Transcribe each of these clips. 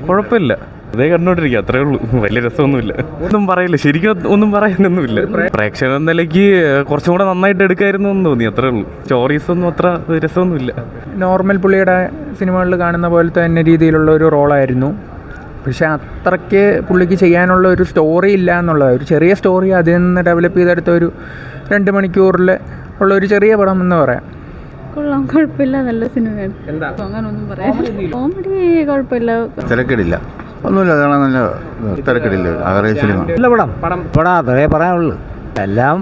കുഴപ്പമില്ല, അതേ കണ്ടോണ്ടിരിക്കുക, അത്രേ ഉള്ളൂ. വലിയ രസമൊന്നുമില്ല, ഒന്നും പറയില്ല, ശരിക്കും ഒന്നും പറയാനൊന്നുമില്ല. പ്രേക്ഷകൻ എന്ന നിലയ്ക്ക് കുറച്ചും കൂടെ നന്നായിട്ട് എടുക്കായിരുന്നു എന്ന് തോന്നി, അത്രേ ഉള്ളൂ. സ്റ്റോറീസൊന്നും അത്ര രസമൊന്നുമില്ല. നോർമൽ പുള്ളിയുടെ സിനിമകളിൽ കാണുന്ന പോലത്തെ തന്നെ രീതിയിലുള്ള ഒരു റോളായിരുന്നു. പക്ഷേ അത്രയ്ക്ക് പുള്ളിക്ക് ചെയ്യാനുള്ള ഒരു സ്റ്റോറി ഇല്ല എന്നുള്ളത്. ഒരു ചെറിയ സ്റ്റോറി അതിൽ നിന്ന് ഡെവലപ്പ് ചെയ്തെടുത്ത ഒരു 2 മണിക്കൂറിൽ ഉള്ള ഒരു ചെറിയ പടം എന്ന് പറയാം. കൊള്ളാം, കുഴപ്പമില്ല, നല്ല സിനിമയാണ്. അങ്ങനൊന്നും പറയാം, കോമഡി കുഴപ്പമില്ല, തിരക്കിടില്ല, ഒന്നുമില്ല, കാണാൻ നല്ല തിരക്കിടില്ല, ആവറേജ് സിനിമ. നല്ല പടം അതേ പറയാനുള്ളൂ. എല്ലാം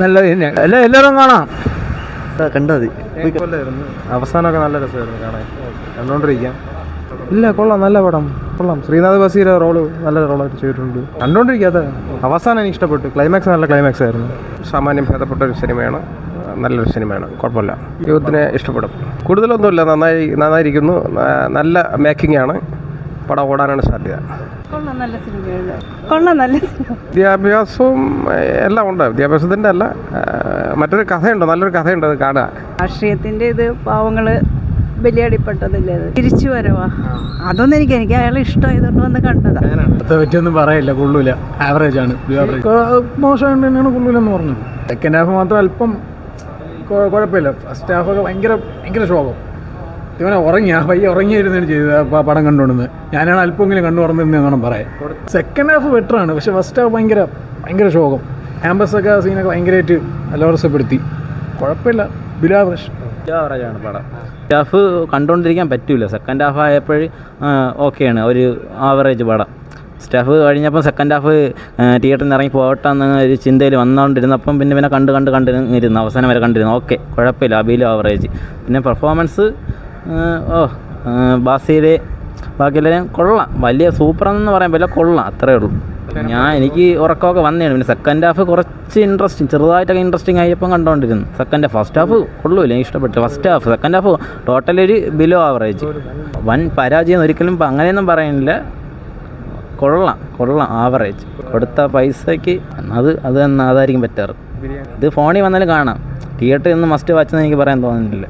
നല്ല എല്ലാവരും കാണാം, കണ്ടത് അവസാനമൊക്കെ നല്ല രസമായിരുന്നു കാണാൻ, കണ്ടോണ്ടിരിക്കാം. ഇല്ല, കൊള്ളാം, നല്ല പടം, കൊള്ളാം. ശ്രീനാഥ് ബസീര റോള് നല്ല റോളായിട്ട് ചെയ്തിട്ടുണ്ട്, കണ്ടോണ്ടിരിക്കാത്ത. അവസാനം എനിക്ക് ഇഷ്ടപ്പെട്ടു, ക്ലൈമാക്സ് നല്ല ക്ലൈമാക്സ് ആയിരുന്നു. സാമാന്യം ഭേദപ്പെട്ട ഒരു സിനിമയാണ്, നല്ലൊരു സിനിമയാണ്, കുഴപ്പമില്ല, യൂത്തിനെ ഇഷ്ടപ്പെടും. കൂടുതലൊന്നുമില്ല, നന്നായിരിക്കുന്നു, നല്ല മേക്കിംഗ് ആണ്, പടം ഓടാനാണ് സാധ്യത. കൊള്ളാം, നല്ല സിനിമയാണ്, കൊള്ളാം, നല്ല സിനിമ. വിദ്യാഭ്യാസവും എല്ലാം ഉണ്ട്, വിദ്യാഭ്യാസത്തിൻ്റെ അല്ല, മറ്റൊരു കഥയുണ്ട്, നല്ലൊരു കഥയുണ്ട്, അത് കാണുക. രാഷ്ട്രീയത്തിൻ്റെ ഇത് പാവങ്ങൾ ബലിയാടിപ്പെട്ടതില്ലേ, അത് തിരിച്ചു വരവാ, അതൊന്നും എനിക്ക് അയാളെ ഇഷ്ടമായതുകൊണ്ട് വന്ന് കണ്ടതാ. അത് പറ്റിയൊന്നും പറയില്ല, കൊള്ളൂല, ആവറേജ് ആണ്. മോശമായിട്ട് തന്നെയാണ് കൊള്ളൂലെന്ന് പറഞ്ഞത്. സെക്കൻഡ് ഹാഫ് മാത്രം അല്പം കുഴപ്പമില്ല. ഫസ്റ്റ് ഹാഫൊക്കെ ഭയങ്കര ശോകം. ഇവനെ ഉറങ്ങിയായിരുന്നു ചെയ്തത് പടം കണ്ടുകൊണ്ടിരുന്നത്. ഞാനാണ് അല്പമെങ്കിലും കണ്ടു തുറന്നിരുന്നതെന്നാണ് പറയാം. സെക്കൻഡ് ഹാഫ് ബെറ്ററാണ്, പക്ഷേ ഫസ്റ്റ് ഹാഫ് ഭയങ്കര ശോകം. ക്യാമ്പസൊക്കെ സീനൊക്കെ ഭയങ്കരമായിട്ട് അലോറസപ്പെടുത്തി. കുഴപ്പമില്ല, ആവറേജാണ് പടം. ഫസ്റ്റ് ഹാഫ് കണ്ടുകൊണ്ടിരിക്കാൻ പറ്റില്ല, സെക്കൻഡ് ഹാഫ് ആയപ്പോൾ ഓക്കെയാണ്, ഒരു ആവറേജ് പടം. ഫസ്റ്റ് ഹാഫ് കഴിഞ്ഞപ്പം സെക്കൻഡ് ഹാഫ് തിയേറ്ററിൽ നിന്ന് ഇറങ്ങി പോകട്ടെന്ന് ഒരു ചിന്തയിൽ വന്നുകൊണ്ടിരുന്നപ്പം പിന്നെ കണ്ടിരുന്നു, അവസാനം വരെ കണ്ടിരുന്നു. ഓക്കെ, കുഴപ്പമില്ല, അബിയിലും ആവറേജ്. പിന്നെ പെർഫോമൻസ് ബാസിയുടെ ബാക്കിയെല്ലാവരും കൊള്ളാം, വലിയ സൂപ്പറെന്ന് പറയാൻ പറ്റില്ല, കൊള്ളാം, അത്രേ ഉള്ളൂ. എനിക്ക് ഉറക്കമൊക്കെ വന്നതാണ്. പിന്നെ സെക്കൻഡ് ഹാഫ് കുറച്ച് ചെറുതായിട്ടൊക്കെ ഇൻട്രസ്റ്റിംഗ് ആയപ്പം കണ്ടുകൊണ്ടിരുന്നു. ഫസ്റ്റ് ഹാഫ് കൊള്ളൂല്ല, എനിക്ക് ഇഷ്ടപ്പെട്ടു. First half, second half totally ഒരു ബിലോ ആവറേജ്. വൻ പരാജയം ഒരിക്കലും അങ്ങനെയൊന്നും പറയാനില്ല, കൊള്ളാം, ആവറേജ്. കൊടുത്ത പൈസയ്ക്ക് അതായിരിക്കും പറ്റാറ്. ഇത് ഫോണിൽ വന്നാലും കാണാം, തിയേറ്ററിൽ നിന്ന് മസ്റ്റ് വാച്ചെന്ന് എനിക്ക് പറയാൻ തോന്നുന്നില്ല.